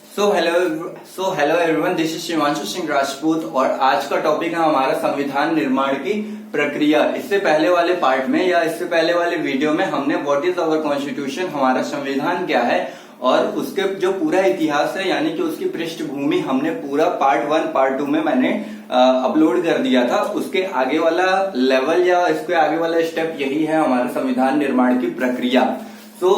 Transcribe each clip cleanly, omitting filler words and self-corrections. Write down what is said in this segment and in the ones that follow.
Hello everyone, this is Shivanshu Singh Rajput और आज का टॉपिक है हमारा संविधान निर्माण की प्रक्रिया। इससे पहले वाले पार्ट में या इससे पहले वाले वीडियो में हमने व्हाट इज आवर कॉन्स्टिट्यूशन, हमारा संविधान क्या है और उसके जो पूरा इतिहास है यानी कि उसकी पृष्ठभूमि हमने पूरा पार्ट 1 पार्ट 2 में मैंने अपलोड कर दिया था। उसके आगे वाला लेवल या इसके आगे वाला स्टेप यही है हमारे संविधान निर्माण की प्रक्रिया। तो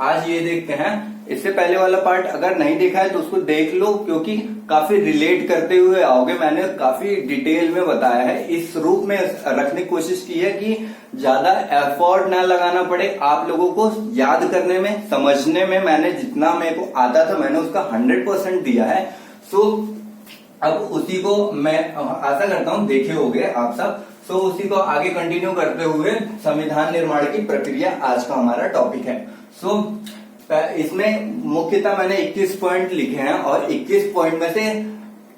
आज ये देखते हैं। इससे पहले वाला पार्ट अगर नहीं देखा है तो उसको देख लो, क्योंकि काफी रिलेट करते हुए आओगे। मैंने काफी डिटेल में बताया है, इस रूप में रखने की कोशिश की है कि ज्यादा एफर्ट ना लगाना पड़े आप लोगों को याद करने में, समझने में। मैंने जितना मेरे को आता था मैंने उसका 100% दिया है। अब उसी को मैं आशा करता हूं देखे होगे आप सब। उसी को आगे कंटिन्यू करते हुए संविधान निर्माण की प्रक्रिया आज का हमारा टॉपिक है। इसमें मुख्यतः मैंने 21 पॉइंट लिखे हैं और 21 पॉइंट में से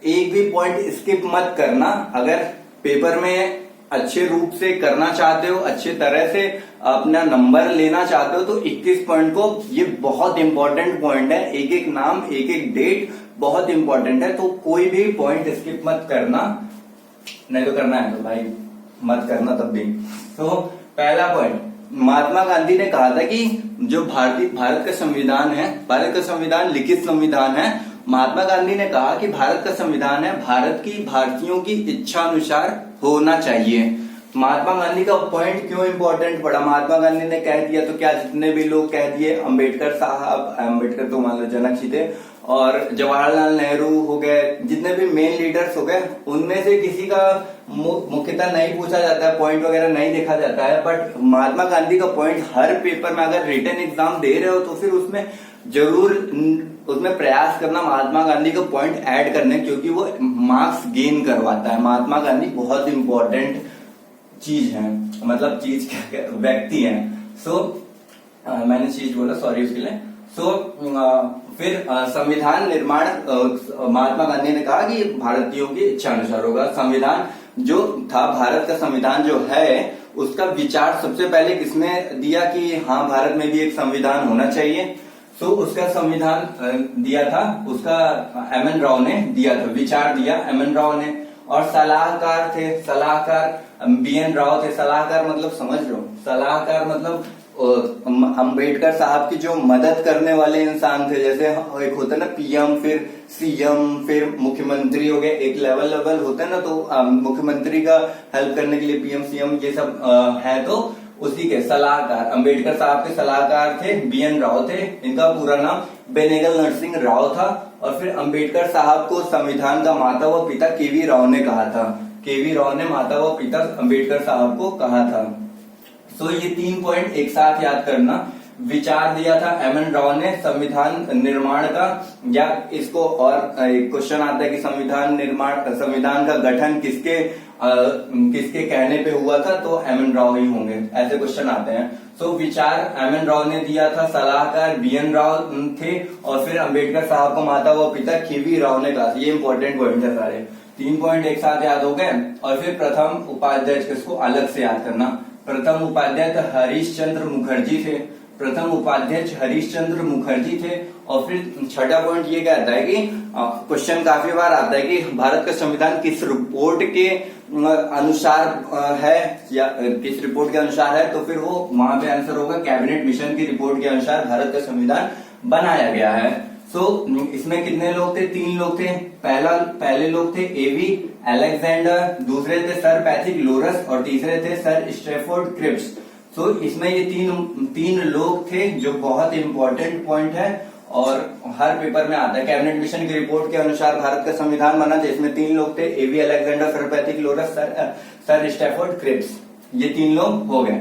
एक भी पॉइंट स्किप मत करना। अगर पेपर में अच्छे रूप से करना चाहते हो, अच्छे तरह से अपना नंबर लेना चाहते हो तो 21 पॉइंट को, ये बहुत इंपॉर्टेंट पॉइंट है। एक एक नाम, एक एक डेट बहुत इंपॉर्टेंट है, तो कोई भी पॉइंट स्किप मत करना। नहीं तो करना है तो भाई मत करना तब भी। पहला पॉइंट, महात्मा गांधी ने कहा था कि जो भारत का संविधान है, भारत का संविधान लिखित संविधान है। महात्मा गांधी ने कहा कि भारत का संविधान है भारत की भारतीयों की इच्छा अनुसार होना चाहिए। महात्मा गांधी का पॉइंट क्यों इंपॉर्टेंट पड़ा? महात्मा गांधी ने कह दिया तो क्या जितने भी लोग कह दिए, अंबेडकर साहब, अंबेडकर तो मान लो जनक ही थे, और जवाहरलाल नेहरू हो गए, जितने भी मेन लीडर्स हो गए, उनमें से किसी का मुख्यतः नहीं पूछा जाता है, पॉइंट वगैरह नहीं देखा जाता है। बट महात्मा गांधी का पॉइंट हर पेपर में, अगर रिटन एग्जाम दे रहे हो तो फिर उसमें जरूर उसमें प्रयास करना महात्मा गांधी का पॉइंट ऐड करने, क्योंकि वो मार्क्स गेन करवाता है। महात्मा गांधी बहुत इंपॉर्टेंट चीज है, मतलब चीज क्या, व्यक्ति है। मैंने चीज बोला, सॉरी उसके लिए। फिर संविधान निर्माण, महात्मा गांधी ने कहा कि भारतीयों की इच्छा अनुसार होगा। संविधान जो था, भारत का संविधान जो है, उसका विचार सबसे पहले किसने दिया कि हाँ भारत में भी एक संविधान होना चाहिए? उसका संविधान दिया था, उसका एम.एन. राव ने दिया था, विचार दिया एम.एन. राव ने। और सलाहकार थे, सलाहकार बी.एन. राव थे। सलाहकार मतलब समझ लो, सलाहकार मतलब अंबेडकर साहब की जो मदद करने वाले इंसान थे। जैसे एक होता है ना पीएम, फिर सीएम, फिर मुख्यमंत्री हो गए, एक लेवल होता है ना, तो मुख्यमंत्री का हेल्प करने के लिए पीएम सीएम ये सब है। तो उसी के सलाहकार, अंबेडकर साहब के सलाहकार थे बी.एन. राव थे। इनका पूरा नाम बेनेगल नरसिंह राव था। और फिर अंबेडकर साहब को संविधान का माता व पिता के.वी. राव ने कहा था। के.वी. राव ने माता व पिता अंबेडकर साहब को कहा था। ये 3 पॉइंट एक साथ याद करना। विचार दिया था एम.एन. राव ने संविधान निर्माण का, या इसको और एक क्वेश्चन आता है कि संविधान का गठन किसके कहने पे हुआ था, तो एम.एन. राव ही होंगे, ऐसे क्वेश्चन आते हैं। विचार एम.एन. राव ने दिया था, सलाहकार बी.एन. राव थे, और फिर अंबेडकर साहब को माता व पिता के.वी. राव ने कहा। ये इंपॉर्टेंट पॉइंट है सारे। 3 पॉइंट एक साथ याद हो गए। और फिर प्रथम उपाध्यक्ष, इसको अलग से याद करना। प्रथम उपाध्यक्ष हरीशचंद्र मुखर्जी थे। प्रथम उपाध्यक्ष हरीशचंद्र मुखर्जी थे। और फिर छठा पॉइंट ये कहता है कि क्वेश्चन काफी बार आता है कि भारत का संविधान किस रिपोर्ट के अनुसार है, या किस रिपोर्ट के अनुसार है, तो फिर वो वहां पे आंसर होगा कैबिनेट मिशन की रिपोर्ट के अनुसार भारत का संविधान बनाया गया है। इसमें कितने लोग थे? 3 लोग थे। पहले लोग थे ए.वी. अलेक्जेंडर, दूसरे थे सर पैट्रिक लोरस, और तीसरे थे सर स्टैफोर्ड क्रिप्स। इसमें ये तीन लोग थे, जो बहुत इंपॉर्टेंट पॉइंट है और हर पेपर में आता है। कैबिनेट मिशन की रिपोर्ट के अनुसार भारत का संविधान बना था। इसमें 3 लोग थे, A V. Alexander, sir Patrick Lawrence, sir Stafford Cripps. ये 3 लोग हो गए।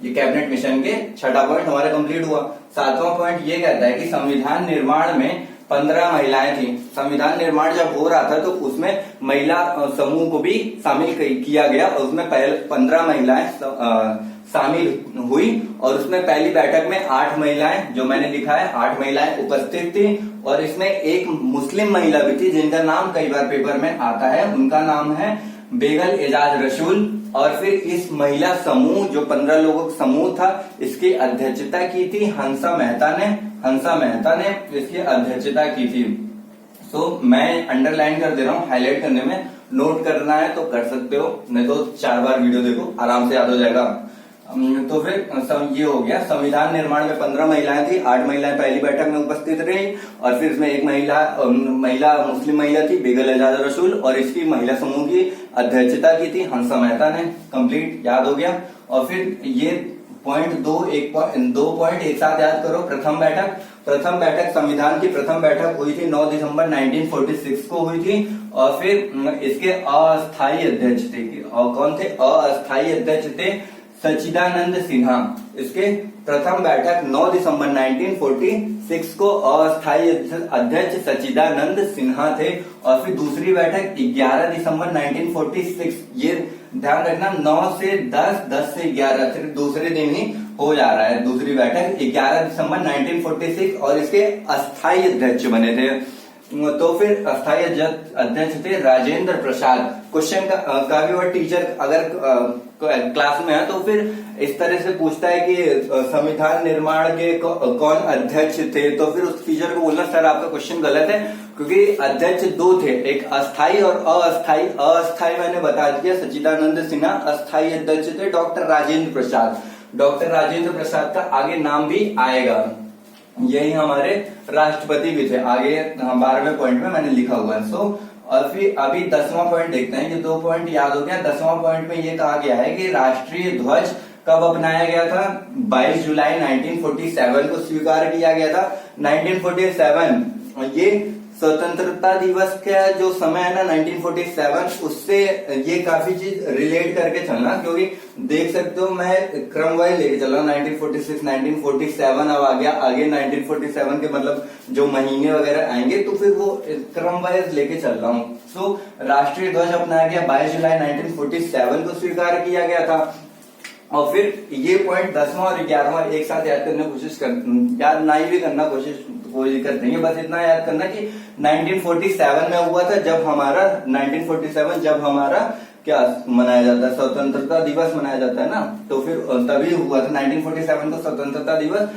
ये कैबिनेट मिशन के छठा पॉइंट हमारा कंप्लीट हुआ। 7वां पॉइंट ये कहता है कि संविधान निर्माण में 15 महिलाएं थी। संविधान निर्माण जब हो रहा था तो उसमें महिला समूह को भी शामिल किया गया, और उसमें 15 महिलाएं शामिल हुई। और उसमें पहली बैठक में 8 महिलाएं, जो मैंने लिखा है 8 महिलाएं उपस्थित थी। और इसमें एक मुस्लिम महिला भी थी, जिनका नाम कई बार पेपर में आता है। उनका नाम है बेगम एजाज रसूल। और फिर इस महिला समूह जो 15 लोगों का समूह था, इसकी अध्यक्षता की थी हंसा मेहता ने इसकी अध्यक्षता की थी। सो मैं अंडरलाइन कर दे रहा हूँ, हाईलाइट करने में नोट करना है तो कर सकते हो, नहीं तो 4 बार वीडियो देखो, आराम से याद हो जाएगा। तो फिर ये हो गया, संविधान निर्माण में 15 महिलाएं थी, 8 महिलाएं पहली बैठक में उपस्थित रही और फिर इसमें एक महिला मुस्लिम महिला थी बेगल एजाज रसूल, और इसकी महिला समूह की अध्यक्षता की थी हंसा मेहता ने। कंप्लीट याद हो गया। और फिर ये पॉइंट 2 पॉइंट एक साथ याद करो। प्रथम बैठक संविधान की प्रथम बैठक हुई थी 9 दिसंबर 1946 को हुई थी, और फिर इसके अस्थायी अध्यक्ष थे, और कौन थे? अस्थायी अध्यक्ष थे सच्चिदानंद सिन्हा। इसके प्रथम बैठक 9 दिसंबर 1946 को अस्थायी अध्यक्ष सच्चिदानंद सिन्हा थे, और फिर दूसरी बैठक 11 दिसंबर 1946, ये ध्यान रखना 9 से 10 से 11, फिर दूसरे दिन ही हो जा रहा है दूसरी बैठक 11 दिसंबर 1946, और इसके अस्थायी अध्यक्ष बने थे। तो फिर अस्थायी अध्यक्ष थे राजेंद्र प्रसाद। क्वेश्चन का भी और टीचर अगर क्लास में है तो फिर इस तरह से पूछता है कि संविधान निर्माण के कौन अध्यक्ष थे, तो फिर उस टीचर को बोलना सर आपका क्वेश्चन गलत है, क्योंकि अध्यक्ष 2 थे, एक अस्थायी और अस्थायी। अस्थायी मैंने बता दिया सच्चिदानंद सिन्हा, अस्थायी अध्यक्ष थे डॉक्टर राजेंद्र प्रसाद। डॉक्टर राजेंद्र प्रसाद का आगे नाम भी आएगा, यही हमारे राष्ट्रपति भी थे, आगे 12वें पॉइंट में मैंने लिखा हुआ है। सो और फिर अभी 10वां पॉइंट देखते हैं, ये 2 पॉइंट याद हो गया। 10वां पॉइंट में ये कहा गया है कि राष्ट्रीय ध्वज कब अपनाया गया था? 22 जुलाई 1947 को स्वीकार किया गया था। 1947 ये स्वतंत्रता दिवस का जो समय है ना 1947, उससे ये काफी चीज रिलेट करके चलना, क्योंकि देख सकते हो मैं क्रम वाइज लेके चल रहा हूँ। 1946, 1947 अब आ गया, आगे 1947 के मतलब जो महीने वगैरह आएंगे तो फिर वो क्रम वाइज लेके चल रहा हूँ। सो राष्ट्रीय ध्वज अपनाया गया 22 जुलाई 1947 को स्वीकार किया गया था। और फिर ये पॉइंट 10वां और 11वां एक साथ याद करने की कोशिश याद नहीं भी करना कोशिश कोई दिक्कत नहीं है, बस इतना याद करना कि 1947 में हुआ था, जब हमारा 1947 जब हमारा क्या मनाया जाता है, स्वतंत्रता दिवस मनाया जाता है ना, तो फिर तभी हुआ था 1947 को स्वतंत्रता दिवस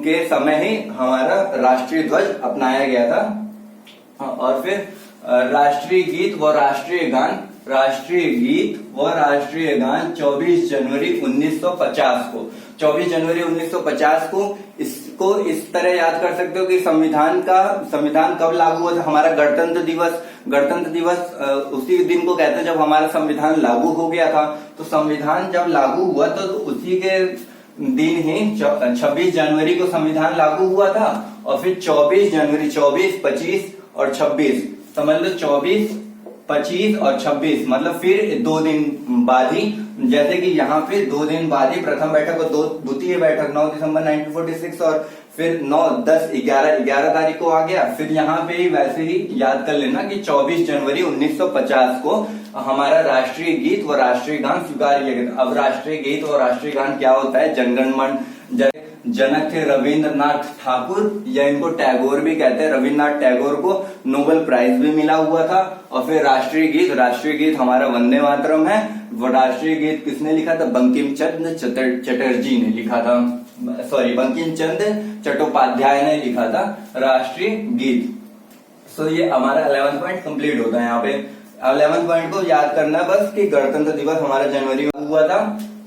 के समय ही हमारा राष्ट्रीय ध्वज अपनाया गया था। और फिर राष्ट्रीय गीत व राष्ट्रीय गान 24 जनवरी 1950 को 24 जनवरी 1950 को इसको इस तरह याद कर सकते हो कि संविधान कब लागू हुआ था? हमारा गणतंत्र दिवस उसी दिन को कहते हैं जब हमारा संविधान लागू हो गया था। तो संविधान जब लागू हुआ तो उसी के दिन ही 26 जनवरी को संविधान लागू हुआ था, और फिर 24 जनवरी 24, 25 और 26 समझ लो 24, 25 और 26 मतलब फिर 2 दिन बाद ही, जैसे कि यहाँ पे 2 दिन बाद ही प्रथम बैठक और द्वितीय बैठक 9 दिसंबर 1946 और फिर 9, 10, 11 तारीख को आ गया। फिर यहाँ पे ही वैसे ही याद कर लेना कि 24 जनवरी 1950 को हमारा राष्ट्रीय गीत व राष्ट्रीय गान स्वीकार किया गया। अब राष्ट्रीय गीत और राष्ट्रीय गान क्या होता है? जनगण मन जनक थे रविंद्रनाथ ठाकुर, या इनको टैगोर भी कहते हैं। रविंद्रनाथ टैगोर को नोबेल प्राइज भी मिला हुआ था। और फिर राष्ट्रीय गीत हमारा वंदे मातरम है। वो राष्ट्रीय गीत किसने लिखा था? बंकिम चंद्र चटर्जी ने लिखा था, सॉरी बंकिम चंद्र चट्टोपाध्याय ने लिखा था राष्ट्रीय गीत। सो ये हमारा 11वां पॉइंट कंप्लीट होता है। यहाँ पे 11वां पॉइंट को याद करना बस कि गणतंत्र दिवस हमारा जनवरी में हुआ था,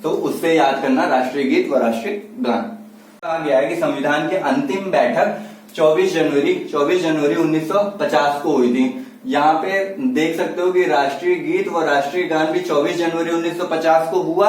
तो उससे याद करना राष्ट्रीय गीत व राष्ट्रीय गान। कहा गया है कि संविधान की अंतिम बैठक 24 जनवरी 1950 को हुई थी। यहाँ पे देख सकते हो कि राष्ट्रीय गीत व राष्ट्रीय गान भी 24 जनवरी 1950 को हुआ,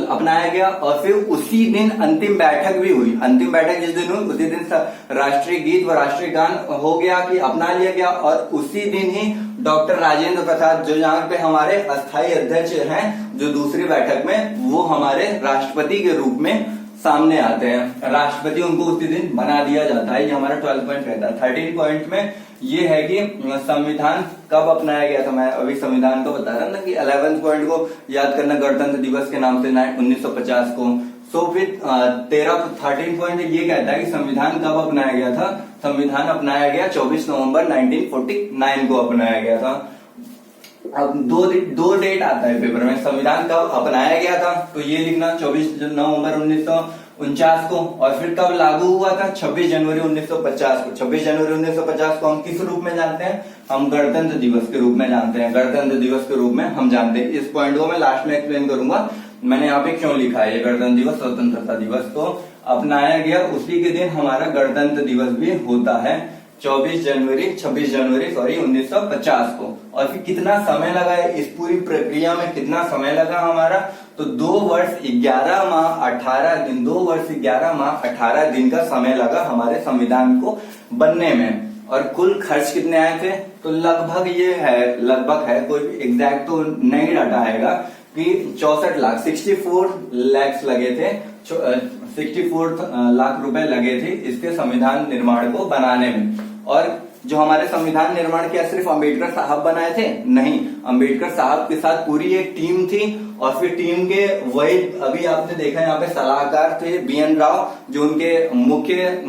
अपनाया गया। और फिर उसी दिन अंतिम बैठक भी हुई। अंतिम बैठक जिस दिन हुई उसी दिन राष्ट्रीय गीत व राष्ट्रीय गान हो गया कि अपना लिया गया। और उसी दिन ही डॉक्टर राजेंद्र प्रसाद, जो यहाँ पे हमारे अस्थायी अध्यक्ष हैं, जो दूसरी बैठक में, वो हमारे राष्ट्रपति के रूप में सामने आते हैं। राष्ट्रपति उनको उसी दिन बना दिया जाता है। ये हमारा 12 पॉइंट रहता है। 13 पॉइंट में ये है कि संविधान कब अपनाया गया था। मैं अभी संविधान को बता रहा था कि 11 पॉइंट को याद करना गणतंत्र दिवस के नाम से 1950 को। सो फिर 13 पॉइंट ये कहता है कि संविधान कब अपनाया गया था। संविधान अपनाया गया 24 नवंबर 1949 को अपनाया गया था। अब दो डेट आता है पेपर में, संविधान कब अपनाया गया था तो ये लिखना 24 नवंबर 1949 को, और फिर कब लागू हुआ था 26 जनवरी 1950 को। 26 जनवरी 1950 को हम किस रूप में जानते हैं, हम गणतंत्र दिवस के रूप में जानते हैं, गणतंत्र दिवस के रूप में हम जानते हैं। इस पॉइंट को मैं लास्ट में एक्सप्लेन करूंगा मैंने यहाँ पे क्यों लिखा है। ये गणतंत्र दिवस, स्वतंत्रता दिवस को अपनाया गया, उसी के दिन हमारा गणतंत्र दिवस भी होता है 26 जनवरी 1950 को। और फिर कितना समय लगा है इस पूरी प्रक्रिया में, कितना समय लगा हमारा, तो 2 वर्ष 11 माह 18 दिन, 2 वर्ष 11 माह 18 दिन का समय लगा हमारे संविधान को बनने में। और कुल खर्च कितने आए थे, तो लगभग कोई एग्जैक्ट तो नहीं डाटा आएगा कि 64 लाख 64 लैक्स लगे थे, 64 लाख रुपए लगे थे इसके संविधान निर्माण को बनाने में। और जो हमारे संविधान निर्माण क्या सिर्फ अंबेडकर साहब बनाए थे, नहीं, अंबेडकर साहब के साथ पूरी एक टीम थी। और फिर टीम के वही अभी आपने देखा यहाँ पे सलाहकार थे BN राव, जो उनके मुख्य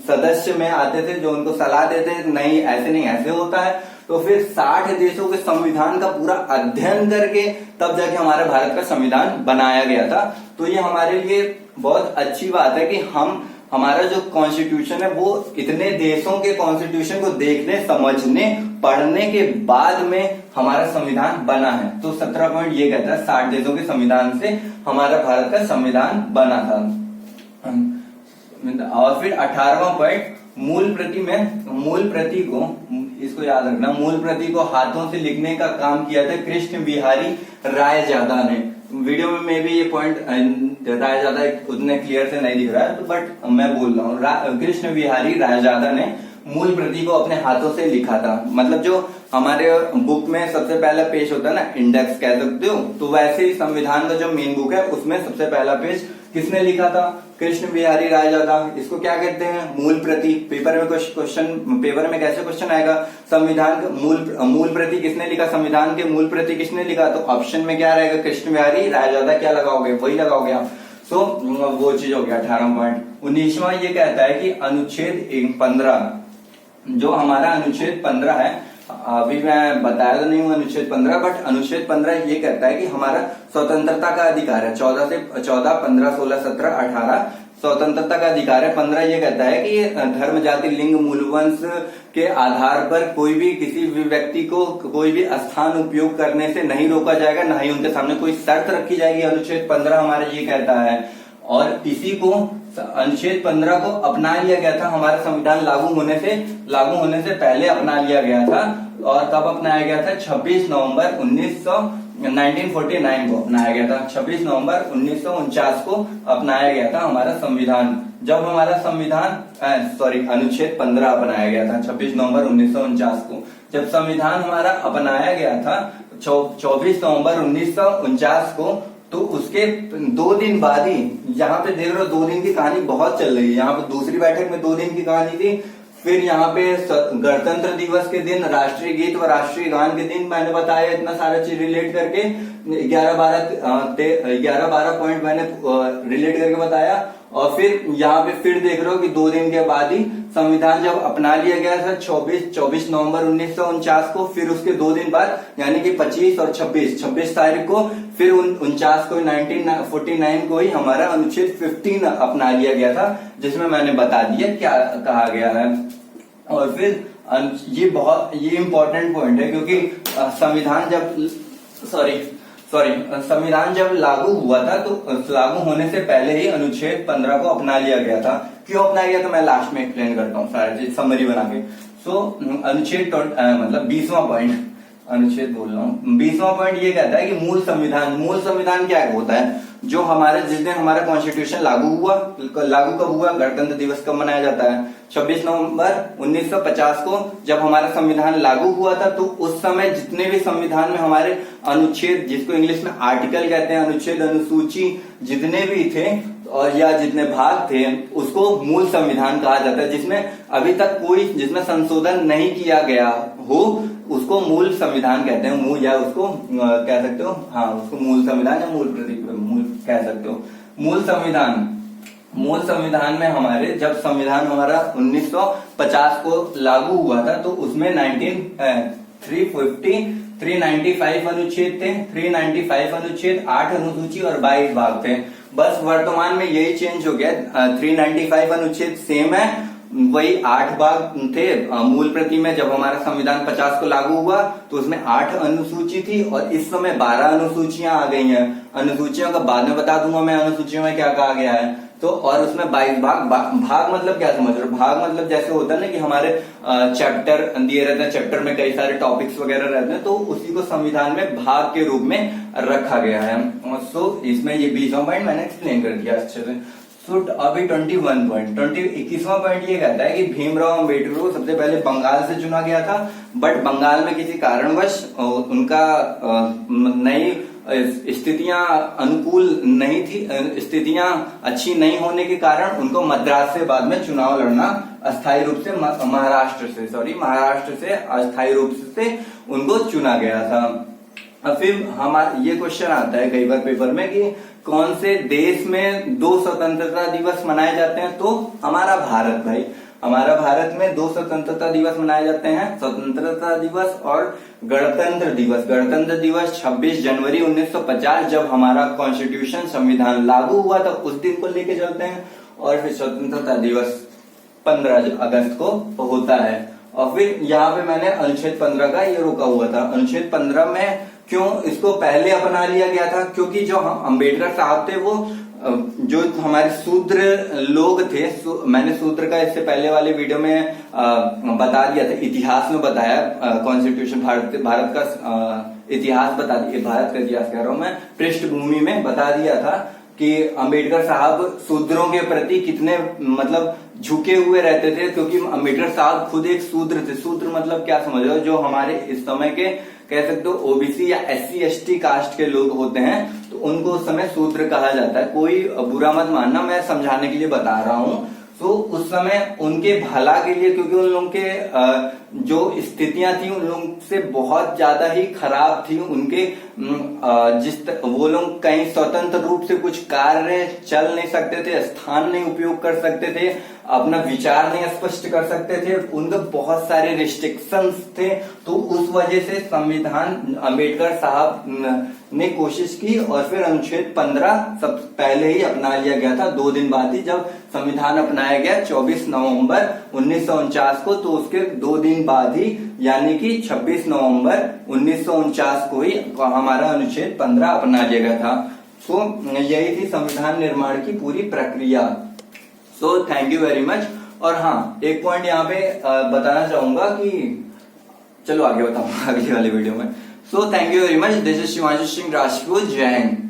सदस्य में आते थे, जो उनको सलाह देते थे नहीं ऐसे नहीं ऐसे होता है। तो फिर 60 देशों के संविधान का पूरा अध्ययन करके तब जाके हमारे भारत का संविधान बनाया गया था। तो ये हमारे लिए बहुत अच्छी बात है कि हमारा जो कॉन्स्टिट्यूशन है वो इतने देशों के कॉन्स्टिट्यूशन को देखने, समझने, पढ़ने के बाद में हमारा संविधान बना है। तो 17 पॉइंट ये कहता है 60 देशों के संविधान से हमारा भारत का संविधान बना था। और फिर 18वां पॉइंट, मूल प्रति को, इसको याद रखना, मूल प्रति को हाथों से लिखने का काम किया था कृष्ण बिहारी रायजादा ने। वीडियो में भी ये पॉइंट रायजादा उतने क्लियर से नहीं दिख रहा है, तो बट मैं बोल रहा हूँ कृष्ण बिहारी रायजादा ने मूल प्रति को अपने हाथों से लिखा था। मतलब जो हमारे बुक में सबसे पहला पेज होता है ना, इंडेक्स कह सकते हो, तो वैसे ही संविधान का जो मेन बुक है उसमें सबसे पहला पेज किसने लिखा था, कृष्ण बिहारी रायजादा। इसको क्या कहते हैं, मूल प्रति। पेपर में कैसे क्वेश्चन आएगा, संविधान का मूल प्रति किसने लिखा, संविधान के मूल प्रति किसने लिखा, तो ऑप्शन में क्या रहेगा, कृष्ण बिहारी रायजादा। क्या लगाओगे, वही लगाओगे आप। सो वो चीज हो गया 18 पॉइंट। 19वां ये कहता है कि अनुच्छेद 15, जो हमारा अनुच्छेद 15 है, अभी मैं बताया तो नहीं हूँ अनुच्छेद 15, बट अनुच्छेद 15 ये कहता है कि हमारा स्वतंत्रता का अधिकार है। 14 से 14, 15, 16, 17, 18 स्वतंत्रता का अधिकार है। 15 ये कहता है कि धर्म, जाति, लिंग, मूलवंश के आधार पर कोई भी किसी भी व्यक्ति को कोई भी स्थान उपयोग करने से नहीं रोका जाएगा, न ही उनके सामने कोई शर्त रखी जाएगी। अनुच्छेद 15 हमारे ये कहता है। और इसी को अनुच्छेद 15 को अपना लिया गया था, हमारा संविधान लागू होने से पहले अपना लिया गया था। और कब अपनाया गया था, 26 नवंबर 1949 को अपनाया गया था। 26 नवंबर 1949 को अपनाया गया था हमारा संविधान। जब हमारा अनुच्छेद 15 अपनाया गया था 26 नवंबर 1949 को। जब संविधान हमारा अपनाया गया था 24 नवंबर 1949 को, तो उसके 2 दिन बाद ही, यहाँ पे देख रहे हो 2 दिन की कहानी बहुत चल रही है। यहाँ पे दूसरी बैठक में 2 दिन की कहानी थी, फिर यहाँ पे गणतंत्र दिवस के दिन, राष्ट्रीय गीत व राष्ट्रीय गान के दिन मैंने बताया, इतना सारा चीज रिलेट करके 11-12 पॉइंट मैंने रिलेट करके बताया। और फिर यहाँ पे फिर देख रहे हो कि 2 दिन के बाद ही संविधान जब अपना लिया गया था 24 नवंबर 1949 को, फिर उसके 2 दिन बाद यानी कि 25 और 26 तारीख को, फिर 49 को 1949 को ही हमारा अनुच्छेद 15 अपना लिया गया था, जिसमें मैंने बता दिया क्या कहा गया है। और फिर ये इंपॉर्टेंट पॉइंट है, क्योंकि संविधान जब लागू हुआ था तो लागू होने से पहले ही अनुच्छेद 15 को अपना लिया गया था। क्यों अपनाया गया तो मैं लास्ट में एक्सप्लेन करता हूँ सारी चीज समरी बना के। अनुच्छेद 20वां पॉइंट, अनुच्छेद बोल रहा हूँ 20वां पॉइंट ये कहता है कि मूल संविधान क्या होता है, जो जिस दिन हमारा कॉन्स्टिट्यूशन लागू कब हुआ, गणतंत्र दिवस कब मनाया जाता है, 26 नवंबर 1950 को जब हमारा संविधान लागू हुआ था। तो उस समय जितने भी संविधान में हमारे अनुच्छेद, जिसको इंग्लिश में आर्टिकल कहते हैं, अनुच्छेद, अनुसूची जितने भी थे और या जितने भाग थे, उसको मूल संविधान कहा जाता है। जिसमें अभी तक जिसमें संशोधन नहीं किया गया हो उसको मूल संविधान कहते हैं, या उसको कह सकते हो, हाँ, उसको मूल संविधान या मूल कह सकते हो। मूल संविधान में हमारे, जब संविधान हमारा 1950 को लागू हुआ था, तो उसमें 395 अनुच्छेद थे, 395 अनुच्छेद, 8 अनुसूची और 22 भाग थे। बस वर्तमान में यही चेंज हो गया, 395 अनुच्छेद सेम है, वही 8 भाग थे। मूल प्रति में जब हमारा संविधान 50 को लागू हुआ तो उसमें 8 अनुसूची थी और इस समय 12 अनुसूचियां आ गई हैं। अनुसूचियों का बाद में बता दूंगा मैं अनुसूचियों में क्या कहा गया है। तो और उसमें 22 भाग मतलब क्या समझ रहे हो? भाग मतलब जैसे होता है ना कि हमारे चैप्टर दिए रहते हैं, चैप्टर में कई सारे टॉपिक्स वगैरह रहते हैं, तो उसी को संविधान में भाग के रूप में रखा गया है। सो इसमें ये 20वां पॉइंट मैंने एक्सप्लेन कर दिया अच्छे से। सो अभी 21वां पॉइंट ये कहता है कि भीमराव अंबेडकर को सबसे पहले बंगाल से चुना गया था, बट बंगाल में किसी कारणवश उनका नई स्थितियां अनुकूल नहीं थी, स्थितियां अच्छी नहीं होने के कारण उनको मद्रास से बाद में चुनाव लड़ना अस्थायी रूप से महाराष्ट्र से अस्थायी रूप से उनको चुना गया था। अब फिर हमारा ये क्वेश्चन आता है कई बार पेपर में कि कौन से देश में 2 स्वतंत्रता दिवस मनाए जाते हैं? तो हमारा भारत भाई, हमारा भारत में 2 स्वतंत्रता दिवस मनाए जाते हैं, स्वतंत्रता दिवस और गणतंत्र दिवस। गणतंत्र दिवस 26 जनवरी 1950 जब हमारा कॉन्स्टिट्यूशन संविधान लागू हुआ था उस दिन को लेके चलते हैं, और फिर स्वतंत्रता दिवस 15 अगस्त को होता है। और फिर यहाँ पे मैंने अनुच्छेद 15 का ये रोका हुआ था। अनुच्छेद 15 में क्यों इसको पहले अपना लिया गया था? क्योंकि जो हम अम्बेडकर साहब थे वो जो हमारे शूद्र लोग थे, मैंने शूद्र का इससे पहले वाले वीडियो में बता दिया था, इतिहास में बताया, कॉन्स्टिट्यूशन भारत का इतिहास बता दिया, भारत का इतिहास कह रहा हूं मैं, पृष्ठभूमि में बता दिया था कि अम्बेडकर साहब शूद्रों के प्रति कितने मतलब झुके हुए रहते थे, क्योंकि अम्बेडकर साहब खुद एक शूद्र थे। शूद्र मतलब क्या समझ रहे हो? जो हमारे इस समय के कह सकते हो ओबीसी या SC/ST कास्ट के लोग होते हैं, तो उनको उस समय शूद्र कहा जाता है। कोई बुरा मत मानना, मैं समझाने के लिए बता रहा हूं। तो उस समय उनके भला के लिए, क्योंकि उन लोगों के जो स्थितियां थी उन लोगों से बहुत ज्यादा ही खराब थी, उनके वो लोग कहीं स्वतंत्र रूप से कुछ कार्य चल नहीं सकते थे, स्थान नहीं उपयोग कर सकते थे, अपना विचार नहीं स्पष्ट कर सकते थे, उनके बहुत सारे रिस्ट्रिक्शंस थे। तो उस वजह से संविधान अम्बेडकर साहब ने कोशिश की और फिर अनुच्छेद 15 सब पहले ही अपना लिया गया था, 2 दिन बाद ही जब संविधान अपनाया गया 24 नवंबर 1949 को, तो उसके 2 दिन बाद ही यानी कि 26 नवंबर 1949 को ही हमारा अनुच्छेद 15 अपना लिया गया था। सो यही थी संविधान निर्माण की पूरी प्रक्रिया। So thank you very much. और हाँ, एक पॉइंट यहाँ पे बताना चाहूंगा कि चलो आगे बताऊंगा अगली वाले वीडियो में। So thank you very much. This is Shivanshu Singh Rajput. जय हिंद।